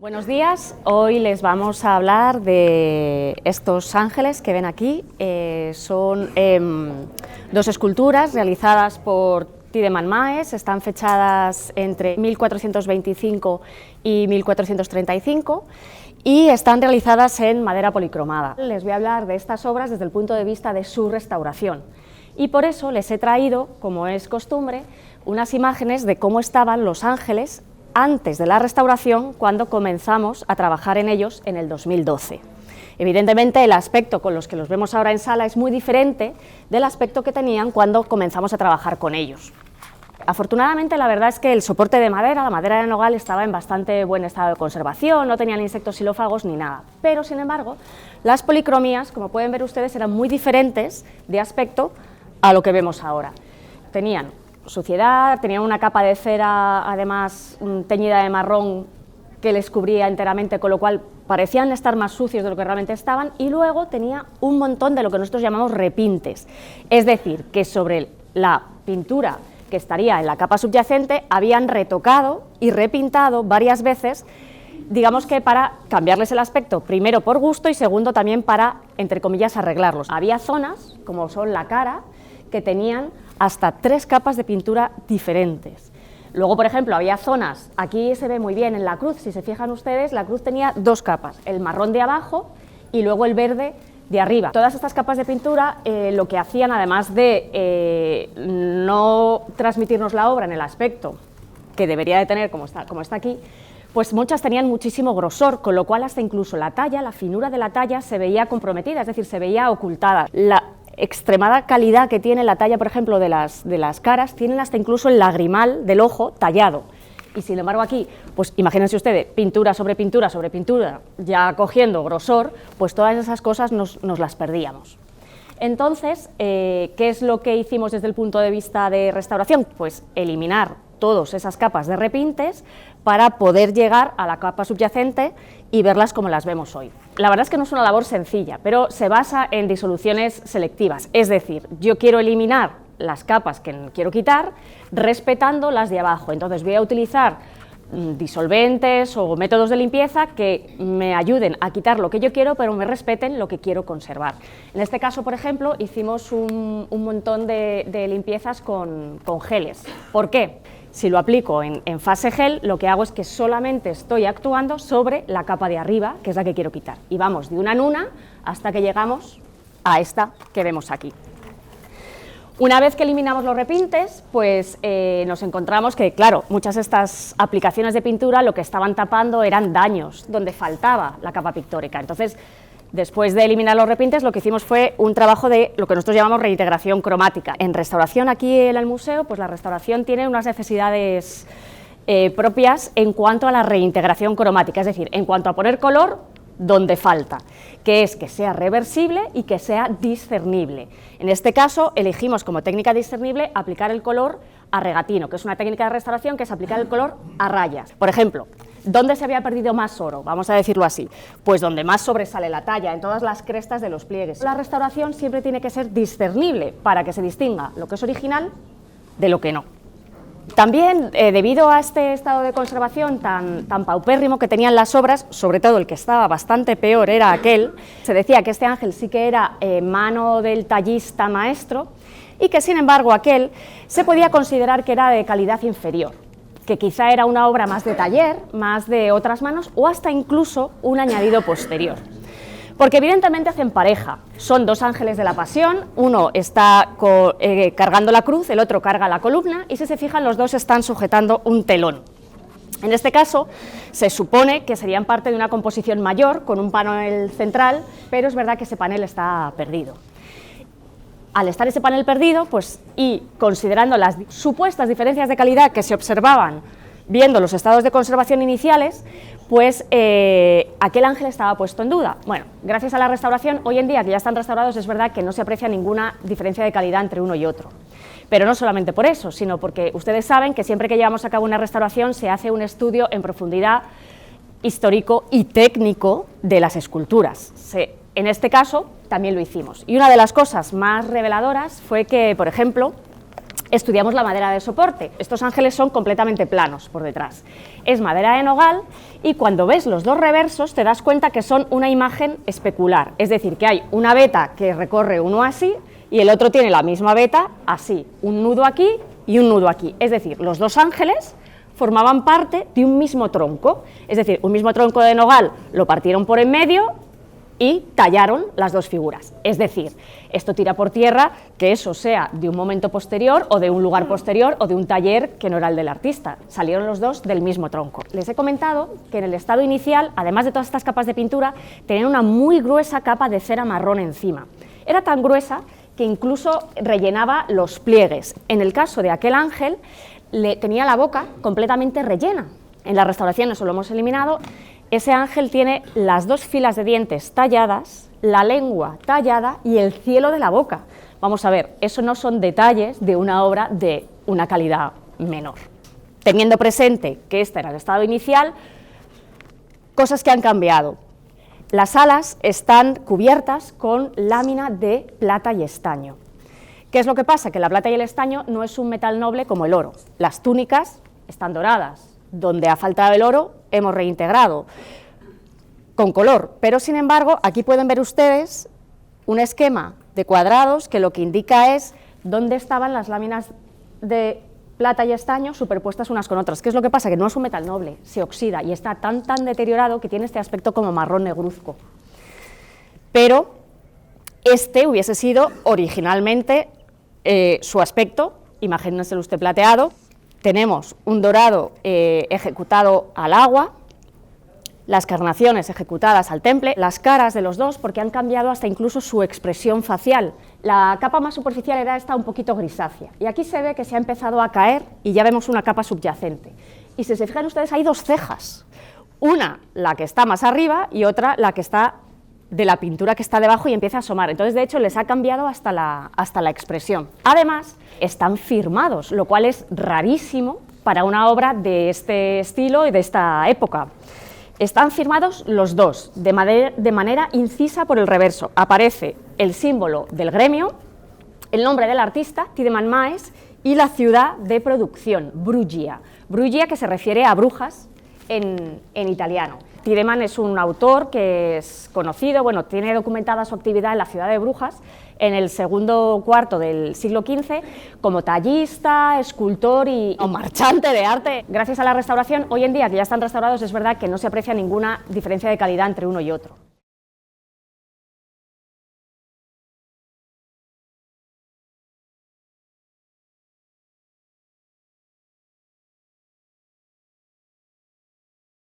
Buenos días, hoy les vamos a hablar de estos ángeles que ven aquí. Son dos esculturas realizadas por Tideman Maes, están fechadas entre 1425 y 1435 y están realizadas en madera policromada. Les voy a hablar de estas obras desde el punto de vista de su restauración y por eso les he traído, como es costumbre, unas imágenes de cómo estaban los ángeles antes de la restauración, cuando comenzamos a trabajar en ellos en el 2012. Evidentemente, el aspecto con los que los vemos ahora en sala es muy diferente del aspecto que tenían cuando comenzamos a trabajar con ellos. Afortunadamente, la verdad es que el soporte de madera, la madera de nogal, estaba en bastante buen estado de conservación, no tenían insectos xilófagos ni nada, pero sin embargo, las policromías, como pueden ver ustedes, eran muy diferentes de aspecto a lo que vemos ahora. Tenían suciedad, tenían una capa de cera además teñida de marrón que les cubría enteramente, con lo cual parecían estar más sucios de lo que realmente estaban, y luego tenía un montón de lo que nosotros llamamos repintes, es decir, que sobre la pintura que estaría en la capa subyacente habían retocado y repintado varias veces, digamos que para cambiarles el aspecto, primero por gusto y segundo también para, entre comillas, arreglarlos. Había zonas, como son la cara, que tenían hasta 3 capas de pintura diferentes. Luego, por ejemplo, había zonas, aquí se ve muy bien en la cruz, si se fijan ustedes, la cruz tenía 2 capas, el marrón de abajo y luego el verde de arriba. Todas estas capas de pintura lo que hacían, además de no transmitirnos la obra en el aspecto que debería de tener, como está aquí, pues muchas tenían muchísimo grosor, con lo cual hasta incluso la talla, la finura de la talla se veía comprometida, es decir, se veía ocultada. La extremada calidad que tiene la talla, por ejemplo, de las caras, tienen hasta incluso el lagrimal del ojo tallado. Y sin embargo aquí, pues imagínense ustedes, pintura sobre pintura sobre pintura, ya cogiendo grosor, pues todas esas cosas nos las perdíamos. Entonces, ¿qué es lo que hicimos desde el punto de vista de restauración? Pues eliminar todas esas capas de repintes para poder llegar a la capa subyacente y verlas como las vemos hoy. La verdad es que no es una labor sencilla, pero se basa en disoluciones selectivas, es decir, yo quiero eliminar las capas que quiero quitar respetando las de abajo, entonces voy a utilizar disolventes o métodos de limpieza que me ayuden a quitar lo que yo quiero, pero me respeten lo que quiero conservar. En este caso, por ejemplo, hicimos un montón de limpiezas con geles. ¿Por qué? Si lo aplico en fase gel, lo que hago es que solamente estoy actuando sobre la capa de arriba, que es la que quiero quitar, y vamos de una en una hasta que llegamos a esta que vemos aquí. Una vez que eliminamos los repintes, pues nos encontramos que, claro, muchas de estas aplicaciones de pintura lo que estaban tapando eran daños, donde faltaba la capa pictórica. Entonces, después de eliminar los repintes, lo que hicimos fue un trabajo de lo que nosotros llamamos reintegración cromática. En restauración, aquí en el museo, pues la restauración tiene unas necesidades propias en cuanto a la reintegración cromática, es decir, en cuanto a poner color donde falta, que es que sea reversible y que sea discernible. En este caso, elegimos como técnica discernible aplicar el color a regatino, que es una técnica de restauración que es aplicar el color a rayas. Por ejemplo, ¿dónde se había perdido más oro? Vamos a decirlo así, pues donde más sobresale la talla, en todas las crestas de los pliegues. La restauración siempre tiene que ser discernible para que se distinga lo que es original de lo que no. También, debido a este estado de conservación tan paupérrimo que tenían las obras, sobre todo el que estaba bastante peor era aquel, se decía que este ángel sí que era mano del tallista maestro y que sin embargo aquel se podía considerar que era de calidad inferior, que quizá era una obra más de taller, más de otras manos o hasta incluso un añadido posterior. Porque evidentemente hacen pareja, son 2 ángeles de la pasión, uno está cargando la cruz, el otro carga la columna y si se fijan los dos están sujetando un telón. En este caso se supone que serían parte de una composición mayor con un panel central, pero es verdad que ese panel está perdido. Al estar ese panel perdido, pues, y considerando las supuestas diferencias de calidad que se observaban viendo los estados de conservación iniciales, pues aquel ángel estaba puesto en duda. Bueno, gracias a la restauración, hoy en día que ya están restaurados, es verdad que no se aprecia ninguna diferencia de calidad entre uno y otro. Pero no solamente por eso, sino porque ustedes saben que siempre que llevamos a cabo una restauración se hace un estudio en profundidad histórico y técnico de las esculturas. En este caso también lo hicimos. Y una de las cosas más reveladoras fue que, por ejemplo, estudiamos la madera de soporte. Estos ángeles son completamente planos por detrás. Es madera de nogal y cuando ves los dos reversos te das cuenta que son una imagen especular, es decir, que hay una veta que recorre uno así y el otro tiene la misma veta así, un nudo aquí y un nudo aquí. Es decir, los dos ángeles formaban parte de un mismo tronco, es decir, un mismo tronco de nogal lo partieron por en medio y tallaron las dos figuras. Es decir, esto tira por tierra que eso sea de un momento posterior o de un lugar posterior o de un taller que no era el del artista. Salieron los dos del mismo tronco. Les he comentado que en el estado inicial, además de todas estas capas de pintura, tenían una muy gruesa capa de cera marrón encima. Era tan gruesa que incluso rellenaba los pliegues. En el caso de aquel ángel, tenía la boca completamente rellena. En la restauración eso lo hemos eliminado. Ese ángel tiene las dos filas de dientes talladas, la lengua tallada y el cielo de la boca. Vamos a ver, eso no son detalles de una obra de una calidad menor. Teniendo presente que este era el estado inicial, cosas que han cambiado. Las alas están cubiertas con lámina de plata y estaño. ¿Qué es lo que pasa? Que la plata y el estaño no es un metal noble como el oro. Las túnicas están doradas. Donde ha faltado el oro, hemos reintegrado con color, pero sin embargo, aquí pueden ver ustedes un esquema de cuadrados que lo que indica es dónde estaban las láminas de plata y estaño superpuestas unas con otras. ¿Qué es lo que pasa? Que no es un metal noble, se oxida y está tan deteriorado que tiene este aspecto como marrón negruzco. Pero este hubiese sido originalmente su aspecto, imagínenselo usted plateado. Tenemos un dorado ejecutado al agua, las carnaciones ejecutadas al temple, las caras de los dos, porque han cambiado hasta incluso su expresión facial. La capa más superficial era esta un poquito grisácea, y aquí se ve que se ha empezado a caer y ya vemos una capa subyacente. Y si se fijan ustedes, hay dos cejas, una la que está más arriba y otra la que está de la pintura que está debajo y empieza a asomar. Entonces, de hecho, les ha cambiado hasta la expresión. Además, están firmados, lo cual es rarísimo para una obra de este estilo y de esta época. Están firmados los dos, de manera incisa por el reverso. Aparece el símbolo del gremio, el nombre del artista, Tiedemann Maes, y la ciudad de producción, Brugia. Brugia, que se refiere a brujas en italiano. Tiedemann es un autor que es conocido, bueno, tiene documentada su actividad en la ciudad de Brujas en el segundo cuarto del siglo XV como tallista, escultor y marchante de arte. Gracias a la restauración, hoy en día que ya están restaurados, es verdad que no se aprecia ninguna diferencia de calidad entre uno y otro.